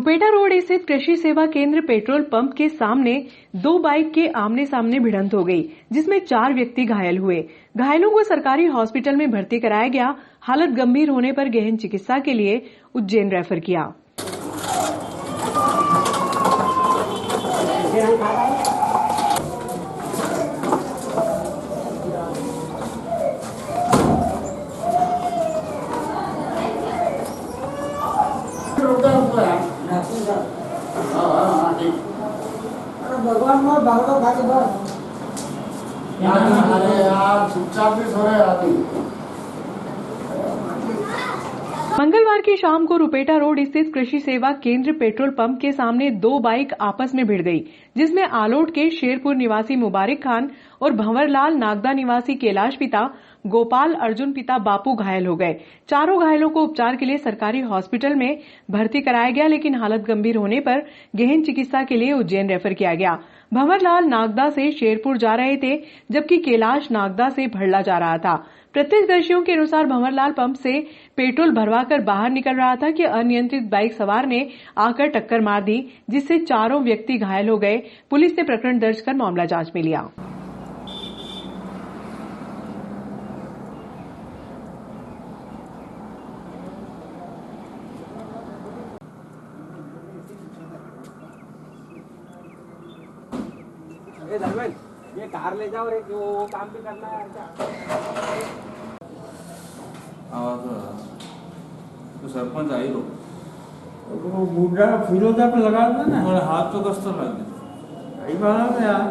रुपेटा road स्थित कृषि सेवा केंद्र पेट्रोल पंप के सामने दो बाइक के आमने सामने भिड़ंत हो गई, जिसमें 4 व्यक्ति घायल हुए। घायलों को सरकारी हॉस्पिटल में भर्ती कराया गया। हालत गंभीर होने पर गहन चिकित्सा के लिए उज्जैन रेफर किया। भगवान मोर भागो खाली बस यार चुपचाप भी सो रहे आदमी। मंगलवार की शाम को रुपेटा रोड स्थित कृषि सेवा केंद्र पेट्रोल पंप के सामने दो बाइक आपस में भिड़ गई, जिसमें आलोट के शेरपुर निवासी मुबारक खान और भंवरलाल नागदा निवासी कैलाश पिता गोपाल अर्जुन पिता बापू घायल हो गए। चारों घायलों को उपचार के लिए सरकारी हॉस्पिटल में भर्ती कराया गया, लेकिन हालत गंभीर होने पर गहन चिकित्सा के लिए उज्जैन रेफर किया गया। भंवरलाल नागदा से शेरपुर जा रहे थे, जबकि कैलाश नागदा से भड़ला जा रहा था। प्रत्यक्षदर्शियों के अनुसार भंवरलाल पंप से पेट्रोल भरवाकर बाहर निकल रहा था कि अनियंत्रित बाइक सवार ने आकर टक्कर मार दी, जिससे चारों व्यक्ति घायल हो गए। पुलिस ने प्रकरण दर्ज कर मामला जांच में लिया। ये कार ले जाओ रे, वो काम भी करना है। तो सरपंच आई रो वो बूढ़ा फिरोजा पे लगा था ना, और हाथ तो कस लगे सही बात है यार।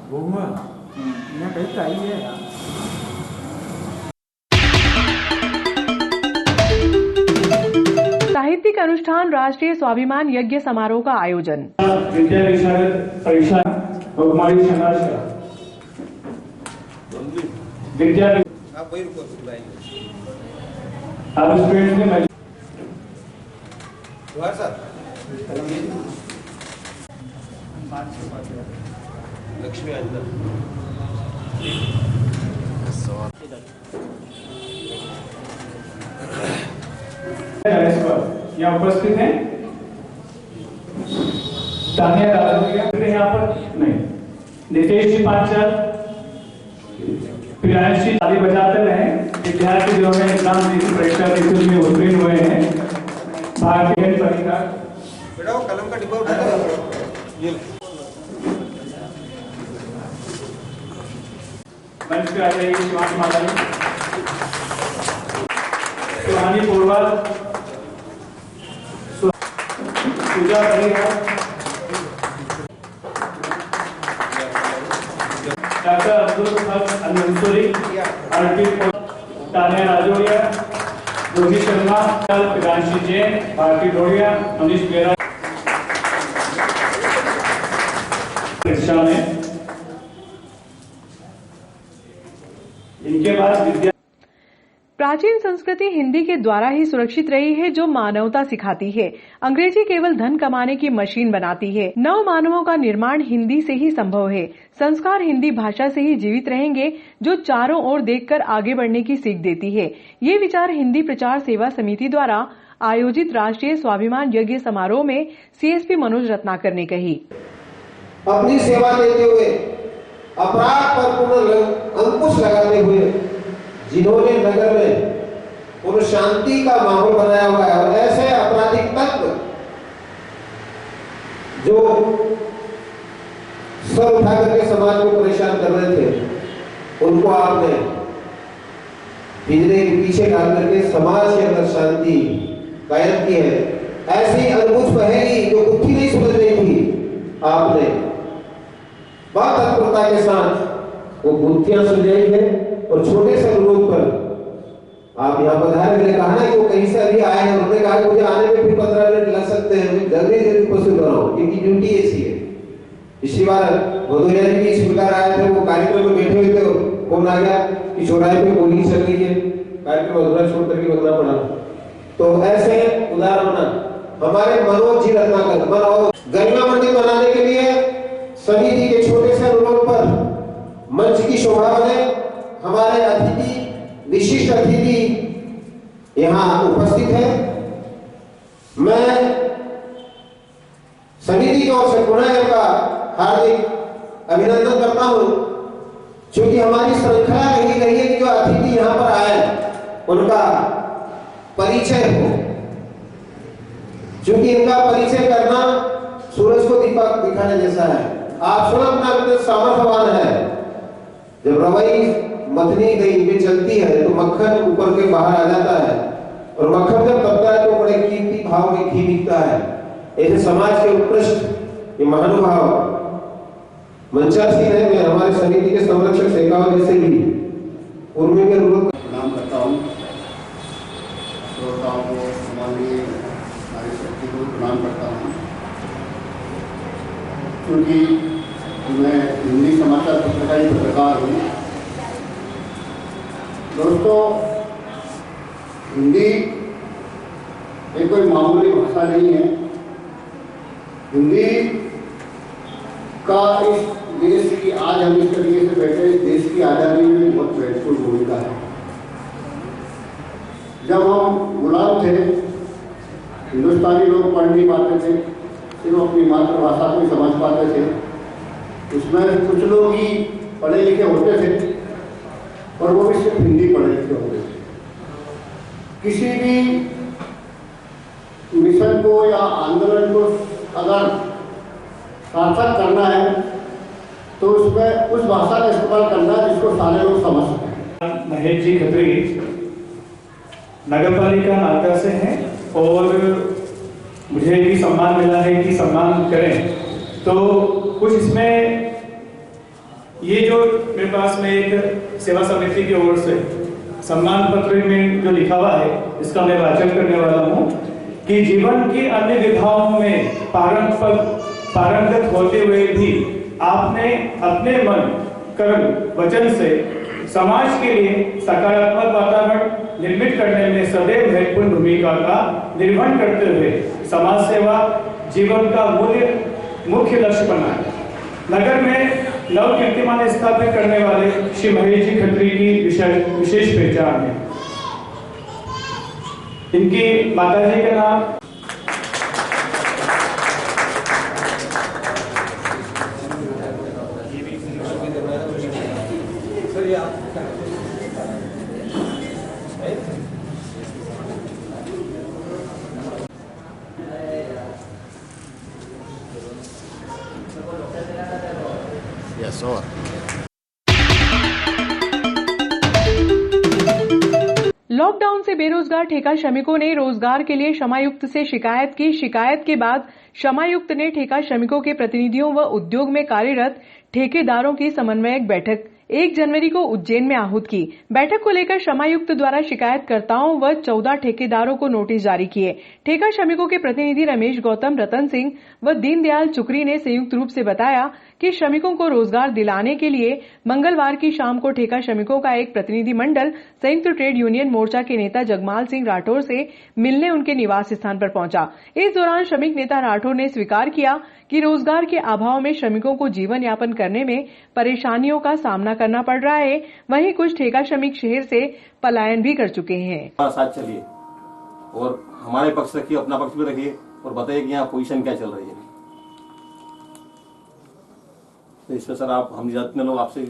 को घूमा मैं कहीं चाहिए यार। साहित्यिक अनुष्ठान राष्ट्रीय स्वाभिमान यज्ञ समारोह का आयोजन। विद्या विशारद परीक्षा कुमारी संघर्ष विद्या आप वही रुको अब स्टूडेंट में सर लक्ष्मी अंदर यहाँ उपस्थित हैं तानिया राजौरिया यहाँ पर नहीं, नितेश जी पांचाल, प्रियांश जी ताली बजाते रहे। विद्यार्थी जो है एग्जाम परीक्षा में उत्तीर्ण हुए हैं। भारतीय परीक्षा बेटा वो कलम का डिब्बा उठा ये मंच पे आ जाइए। शिवानी माता सुहानी पोरवाल पूजा करेगा। डॉक्टर अब्दुल हक अंसुरी, अर्पित तानिया राजौरिया, रोहित शर्मा, प्रियांशी जैन, भारती ढोड़िया, मनीष बेरा परीक्षा में। इनके बाद विद्या प्राचीन संस्कृति हिंदी के द्वारा ही सुरक्षित रही है, जो मानवता सिखाती है। अंग्रेजी केवल धन कमाने की मशीन बनाती है। नव मानवों का निर्माण हिंदी से ही संभव है। संस्कार हिंदी भाषा से ही जीवित रहेंगे, जो चारों ओर देखकर आगे बढ़ने की सीख देती है। ये विचार हिंदी प्रचार सेवा समिति द्वारा आयोजित राष्ट्रीय स्वाभिमान यज्ञ समारोह में सीएसपी मनोज रत्नाकर ने कही। अपनी सेवा देते हुए अपराध पर पूर्ण अंकुश लगाते हुए जिन्होंने नगर में पूर्ण शांति का माहौल बनाया हुआ है, और ऐसे आपराधिक तत्व जो सर उठा करके समाज को परेशान कर रहे थे, उनको आपने पिंजरे के पीछे डाल करके समाज के अंदर शांति कायम की है। ऐसी अद्भुत पहेली जो कुछ नहीं सुलझ रही थी, आपने बहुत तत्परता के साथ वो बुद्धियां सुलझाई है। और छोटे से अनुरोध पर आप यहाँ पधारे। मैंने कहा ना कि वो कहीं से अभी आए हैं, उन्होंने कहा कि मुझे आने में फिर 15 मिनट लग सकते हैं, मैं जल्दी जल्दी उपस्थित हो रहा हूँ, क्योंकि ड्यूटी ऐसी है। पिछली बार भदौरिया जी भी स्पीकर आए थे, वो कार्यक्रम में बैठे हुए थे, फोन आ गया कि चौराहे पे गोली चल रही है, कार्यक्रम अधूरा छोड़ करके लगना पड़ा। तो ऐसे उदार होना हमारे मनोज जी रत्नाकर गरिमा मंदिर बनाने के लिए समिति के छोटे से अनुरोध पर मंच की शोभा बढ़े। हमारे अतिथि, विशिष्ट अतिथि यहाँ उपस्थित है। मैं समिति की ओर से पुनः इनका हार्दिक अभिनंदन करता हूँ, क्योंकि हमारी श्रृंखला यही रही है कि जो अतिथि यहाँ पर आए उनका परिचय हो, क्योंकि इनका परिचय करना सूरज को दीपक दिखाने जैसा है। आप स्वयं अपना सामर्थ्यवान है। जब रवई मथनी गई में चलती है तो मक्खन ऊपर के बाहर आ जाता है, और मक्खन जब तबता है तो बड़े कीमती भाव में घी बिकता है। ऐसे समाज के उत्कृष्ट ये महानुभाव मंचासीन है। मैं हमारे समिति के संरक्षक शेखावत जैसे भी उर्मी के अनुरोध प्रणाम करता हूँ। श्रोताओं को, हमारी नारी शक्ति को प्रणाम करता हूँ, क्योंकि मैं हिंदी समाचार पत्र का ही पत्रकार हूँ। दोस्तों, हिंदी एक कोई मामूली भाषा नहीं है। हिंदी का इस देश की, आज हम इस तरीके से बैठे, इस देश की आज़ादी में बहुत महत्वपूर्ण भूमिका है। जब हम गुलाम थे, हिंदुस्तानी लोग पढ़ नहीं पाते थे, सिर्फ अपनी मातृभाषा को ही समझ पाते थे। उसमें कुछ लोग ही पढ़े लिखे होते थे, और वो भी सिर्फ हिंदी पढ़े लिखे होते थे। किसी भी मिशन को या आंदोलन को अगर सार्थक करना है तो उसमें उस भाषा का इस्तेमाल करना है जिसको सारे लोग समझ सकें। महेश जी खत्री नगर पालिका नालका से हैं, और मुझे भी सम्मान मिला है कि सम्मान करें। तो कुछ इसमें ये जो मेरे पास में एक सेवा समिति की ओर से सम्मान पत्र में जो लिखा हुआ है, इसका मैं वाचन करने वाला हूँ कि जीवन की अन्य विधाओं में पारंगत होते हुए भी आपने अपने मन, कर्म, वचन से समाज के लिए सकारात्मक वातावरण निर्मित करने में सदैव महत्वपूर्ण भूमिका का निर्वहन करते हुए समाज सेवा जीवन का मुख्य लक्ष्य बनाया। नगर में नव कीर्तिमान स्थापित करने वाले श्री महेश जी खत्री की विशेष पहचान है। इनकी माताजी का नाम लॉकडाउन से बेरोजगार ठेका श्रमिकों ने रोजगार के लिए क्षमायुक्त से शिकायत की। शिकायत के बाद क्षमायुक्त ने ठेका श्रमिकों के प्रतिनिधियों व उद्योग में कार्यरत ठेकेदारों की समन्वयक बैठक 1 जनवरी को उज्जैन में आहूत की। बैठक को लेकर क्षमायुक्त द्वारा शिकायतकर्ताओं व 14 ठेकेदारों को नोटिस जारी किए। ठेका श्रमिकों के प्रतिनिधि रमेश गौतम, रतन सिंह व दीनदयाल चुकरी ने संयुक्त रूप से बताया कि श्रमिकों को रोजगार दिलाने के लिए मंगलवार की शाम को ठेका श्रमिकों का एक प्रतिनिधि मंडल संयुक्त ट्रेड यूनियन मोर्चा के नेता जगमाल सिंह राठौर से मिलने उनके निवास स्थान पर पहुंचा। इस दौरान श्रमिक नेता राठौर ने स्वीकार किया कि रोजगार के अभाव में श्रमिकों को जीवन यापन करने में परेशानियों का सामना करना पड़ रहा है। वहीं कुछ ठेका श्रमिक शहर से पलायन भी कर चुके हैं। साथ चलिए और हमारे पक्ष रखिए, अपना पक्ष भी रखिए और बताइए कि यहाँ पोजीशन क्या चल रही है। तो इसमें सर आप हम जितने लोग आपसे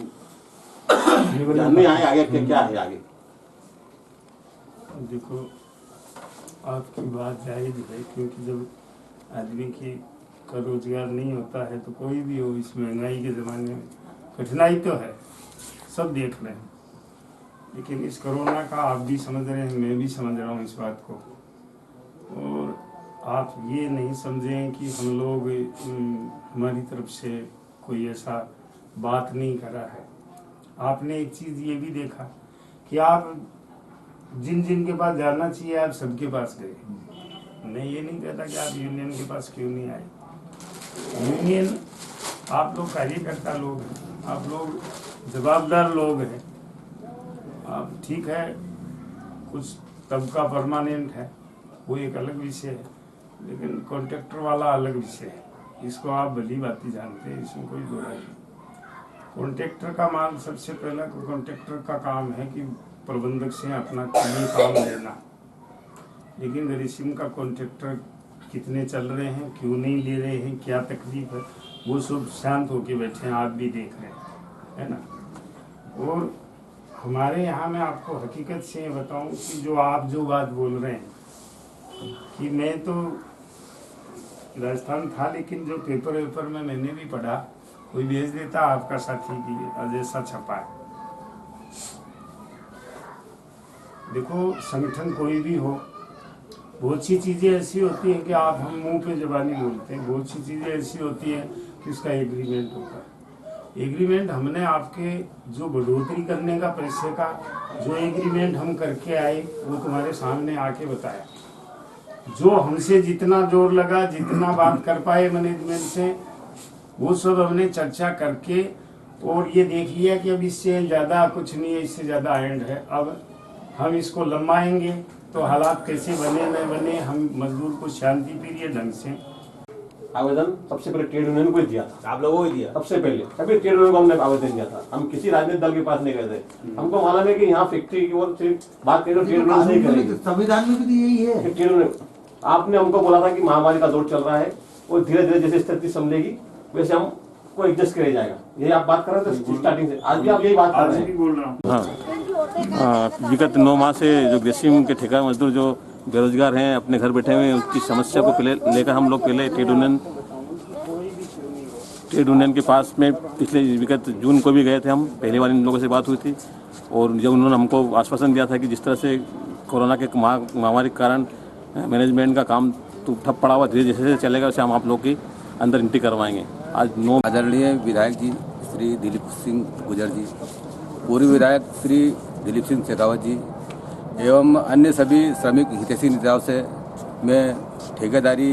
जानने आए आगे क्या है आगे। देखो, आपकी बात जायज है, क्योंकि जब आदमी की का रोजगार नहीं होता है तो कोई भी हो, इस महंगाई के ज़माने में कठिनाई तो है, सब देख रहे हैं। लेकिन इस कोरोना का आप भी समझ रहे हैं, मैं भी समझ रहा हूँ इस बात को। और आप ये नहीं समझें कि हम लोग हमारी तरफ से कोई ऐसा बात नहीं करा है। आपने एक चीज़ ये भी देखा कि आप जिन जिन के पास जाना चाहिए आप सबके पास गए। मैं ये नहीं कहता कि आप यूनियन के पास क्यों नहीं आए। यूनियन, आप लोग कार्यकर्ता लोग हैं, आप लोग जवाबदार लोग हैं। आप ठीक है, कुछ तबका परमानेंट है, वो एक अलग विषय है। लेकिन कॉन्ट्रैक्टर वाला अलग विषय है, इसको आप भली बाती जानते हैं, इसमें कोई दो राय नहीं। कॉन्ट्रैक्टर का माल सबसे पहला कॉन्ट्रैक्टर का काम है कि प्रबंधक से अपना काम लेना, लेकिन ग्रेसिम का कॉन्ट्रैक्टर कितने चल रहे हैं, क्यों नहीं ले रहे हैं, क्या तकलीफ है, वो सब शांत होके बैठे हैं, आप भी देख रहे हैं, है ना। और हमारे यहाँ मैं आपको हकीकत से बताऊं कि जो आप जो बात बोल रहे हैं कि मैं तो राजस्थान था, लेकिन जो पेपर में मैंने भी पढ़ा, कोई भेज देता आपका साथी की जैसा छपा है। देखो संगठन कोई भी हो, बहुत सी चीज़ें ऐसी होती हैं कि आप हम मुंह पे जबानी बोलते हैं, बहुत सी चीज़ें ऐसी होती हैं कि उसका एग्रीमेंट होता है। एग्रीमेंट हमने आपके जो बढ़ोतरी करने का पैसे का जो एग्रीमेंट हम करके आए वो तुम्हारे सामने आके बताया। जो हमसे जितना जोर लगा, जितना बात कर पाए मैनेजमेंट से, वो सब हमने चर्चा करके और ये देख लिया कि अब इससे ज़्यादा कुछ नहीं है, इससे ज़्यादा एंड है। अब हम इसको लंबाएंगे तो हालात कैसे बने न बने, हम मजदूर को शांति प्रिय ढंग से आवेदन सबसे पहले ट्रेड यूनियन को ही दिया था। आप लोगों को ही दिया सबसे पहले सभी ट्रेड यूनियन को हमने आवेदन दिया था। हम किसी राजनीतिक दल के पास नहीं गए थे। हमको मालूम है कि यहाँ फैक्ट्री की ओर से बात करें ट्रेड यूनियन नहीं करेंगे। संविधान में भी यही है। ट्रेड यूनियन आपने हमको बोला था कि महामारी का दौर चल रहा है और धीरे धीरे जैसे स्थिति संभलेगी वैसे हम को एडजस्ट किया जाएगा। ये आप बात कर रहे थे स्टार्टिंग से, आज भी आप यही बात कर रहे हैं। बोल रहा हूँ। हाँ, विगत 9 माह से जो ग्रेसिम के ठेका मजदूर जो बेरोजगार हैं, अपने घर बैठे हुए हैं, उसकी समस्या को पहले लेकर हम लोग पहले ट्रेड यूनियन के पास में पिछले विगत जून को भी गए थे। हम पहली बार इन लोगों से बात हुई थी और जब उन्होंने हमको आश्वासन दिया था कि जिस तरह से कोरोना के महामारी के कारण मैनेजमेंट का काम तो ठप पड़ा हुआ, धीरे जैसे चलेगा वैसे हम आप लोग की अंदर एंट्री करवाएंगे। आज 9 आदरणीय विधायक जी श्री दिलीप सिंह गुजर जी, पूर्व विधायक श्री दिलीप सिंह शेखावत जी एवं अन्य सभी श्रमिक हितैषी नेताओं से मैं ठेकेदारी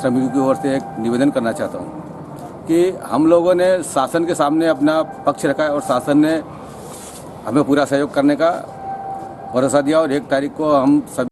श्रमिकों की ओर से एक निवेदन करना चाहता हूं कि हम लोगों ने शासन के सामने अपना पक्ष रखा है और शासन ने हमें पूरा सहयोग करने का भरोसा दिया और 1 तारीख को हम सभी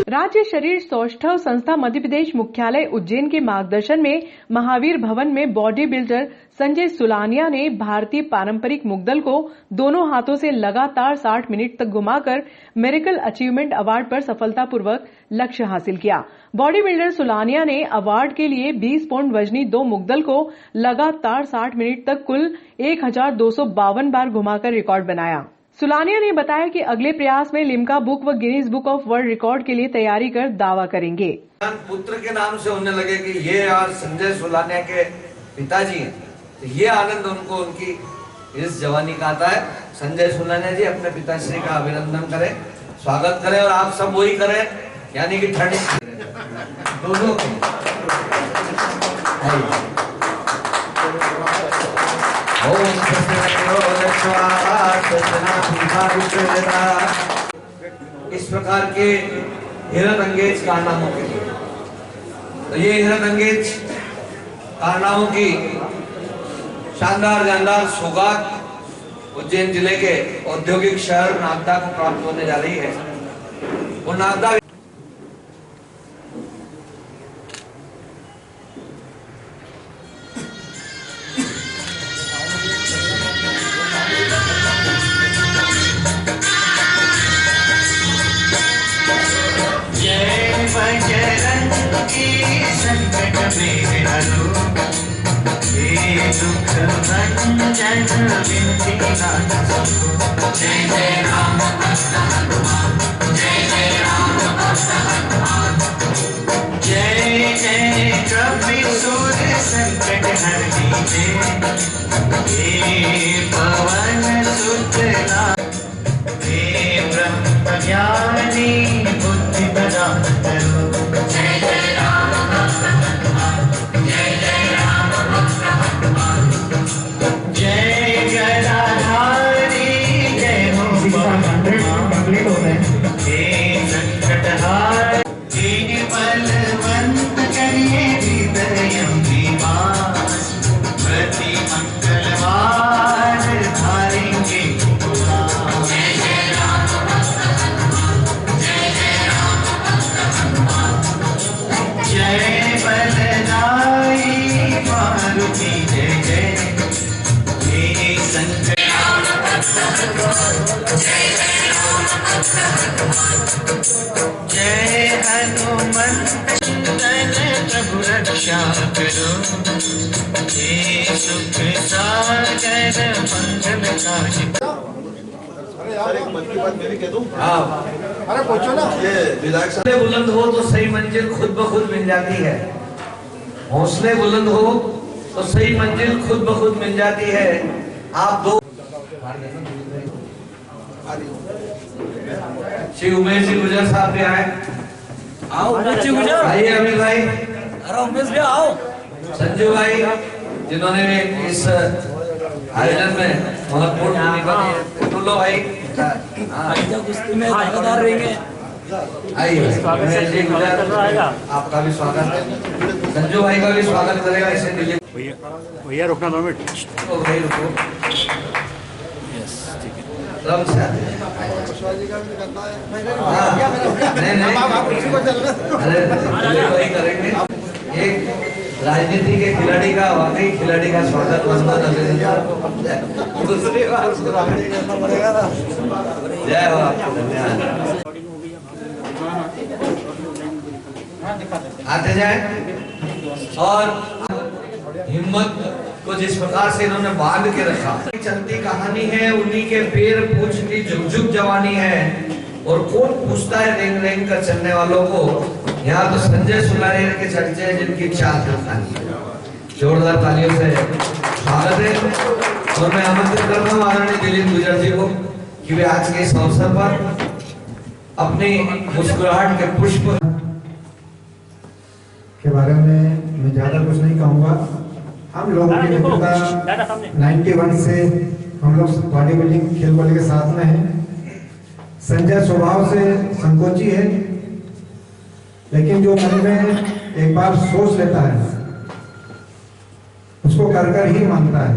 राज्य शरीर सौष्ठव संस्था मध्य प्रदेश मुख्यालय उज्जैन के मार्गदर्शन में महावीर भवन में बॉडी बिल्डर संजय सुलानिया ने भारतीय पारंपरिक मुग्दल को दोनों हाथों से लगातार 60 मिनट तक घुमाकर मेरिकल अचीवमेंट अवार्ड पर सफलतापूर्वक लक्ष्य हासिल किया। बॉडी बिल्डर सुलानिया ने अवार्ड के लिए 20 पौंड वजनी 2 मुग्दल को लगातार 60 मिनट तक कुल 1252 बार घुमाकर रिकॉर्ड बनाया। सुलानिया ने बताया कि अगले प्रयास में लिम्का बुक व Guinness book of world record के लिए तैयारी कर दावा करेंगे। पुत्र के नाम से होने लगे कि ये आज संजय सुलानिया के पिताजी हैं, तो ये आनंद उनको उनकी इस जवानी का आता है। संजय सुलानिया जी अपने पिताश्री का अभिनंदन करें, स्वागत करें और आप सब वही करें, यानी कि ठंड दोनों इस प्रकार के हिरनअंगेज कारनामों के लिए, तो ये हिरनअंगेज कारनामों की शानदार जानदार सौगात उज्जैन जिले के औद्योगिक शहर नागदा को प्राप्त होने जा रही है। वो नागदा जय हनुमंत प्रभु रक्षा करो, हे सुख सागर मंगल काज। अरे पूछो ना, हौसले बुलंद हो तो सही मंजिल खुद ब खुद मिल जाती है। हौसले बुलंद हो तो सही मंजिल खुद ब खुद मिल जाती है। आप दो श्री उमेश जी गुजर साहब भी आए। आओ बच्चे गुजर, आइए अमित भाई। अरे उमेश भी आओ। संजू भाई जिन्होंने इस आयोजन में महत्वपूर्ण भूमिका निभाई। टुल्लो भाई कुश्ती में दावेदार रहेंगे। आइए उमेश जी गुजर, आपका भी स्वागत है। संजू भाई का भी स्वागत करेगा इसे दिल्ली। भैया रुकना 2 मिनट। तो भाई रुको। नहीं अरे वही करेंगे। एक राजनीति के खिलाड़ी का वाकई खिलाड़ी का स्वागत जय हो, धन्यवाद। आते जाए और हिम्मत को जिस प्रकार से इन्होंने बांध के रखा। चलती कहानी है, उन्हीं के पैर पूछ की झुक जवानी है। और कौन पूछता है रेंग रेंग कर चलने वालों को। यहाँ तो संजय सुलारिया के चर्चे हैं जिनकी चाल कहानी है। जोरदार तालियों से स्वागत है। और मैं आमंत्रित करता हूँ आदरणीय दिलीप गुजर जी को कि वे आज के इस अवसर पर अपनी मुस्कुराहट के पुष्प के बारे में मैं ज्यादा कुछ नहीं कहूँगा। हम लोगों की मित्रता 91 से हम लोग बॉडी बिल्डिंग खेल को लेकर साथ में हैं। संजय स्वभाव से संकोची है, लेकिन जो मन में एक बार सोच लेता है उसको कर कर ही मानता है।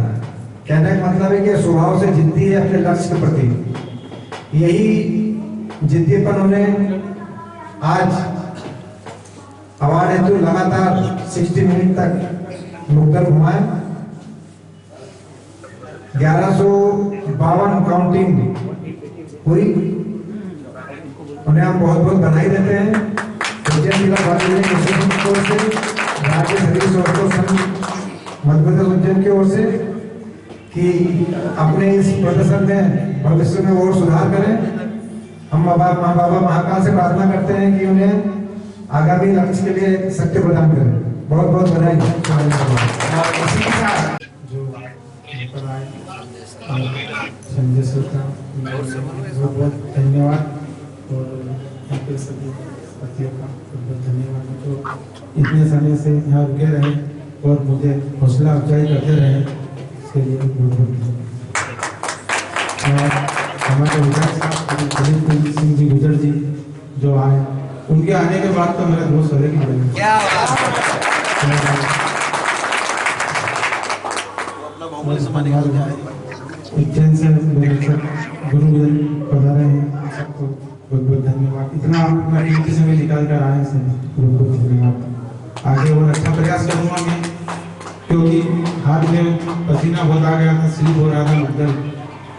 कहने का मतलब है कि स्वभाव से जिद्दी है अपने लक्ष्य के प्रति। यही जिद्दीपन उन्हें आज अवार्ड हेतु लगातार 60 मिनट तक मुक्तल घुमाए। 1152 काउंटिंग हुई। उन्हें हम बहुत बहुत बधाई देते हैं। उज्जैन जिला की ओर से, राज्य सर्विस मध्य प्रदेश उज्जैन की ओर से कि अपने इस प्रदर्शन में भविष्य में और सुधार करें। हम बाबा महाकाल से प्रार्थना करते हैं कि उन्हें आगामी लक्ष्य के लिए शक्ति प्रदान करें। बहुत बहुत बधाई। संजय सर का बहुत बहुत धन्यवाद और आपके सभी साथियों का बहुत धन्यवाद जो इतने समय से यहाँ रुके रहे और मुझे हौसला अफजाई करते रहे, इसके लिए बहुत बहुत धन्यवाद। हमारे विधायक साहब दिलीप सिंह जी गुजर जी जो आए, उनके आने के बाद तो मेरा दोस्त सरे की बनी। क्या उज्जैन से गुरु पधारे हैं, सबको बहुत बहुत धन्यवाद। इतना अपना कीमती समय निकाल कर आए हैं, बहुत बहुत धन्यवाद। आगे और अच्छा प्रयास करूँगा मैं, क्योंकि हाथ में पसीना बहुत आ गया था, स्लिप हो रहा था, मुद्दल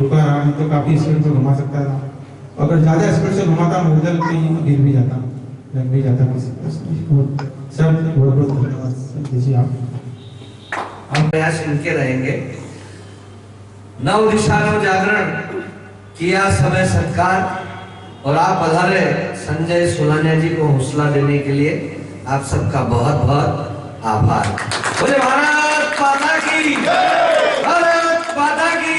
रुका रहा नहीं तो काफ़ी स्पीड में घुमा सकता था। अगर ज़्यादा स्पीड से घुमाता मुद्दल कहीं गिर भी जाता, लग भी जाता किसी। सर बहुत बहुत धन्यवाद जी। हम प्रयास इनके रहेंगे। नव दिशा नव जागरण किया समय सत्कार और आप पधारे संजय सुलानिया जी को हौसला देने के लिए आप सबका बहुत बहुत आभार। बोले भारत माता की, भारत माता की।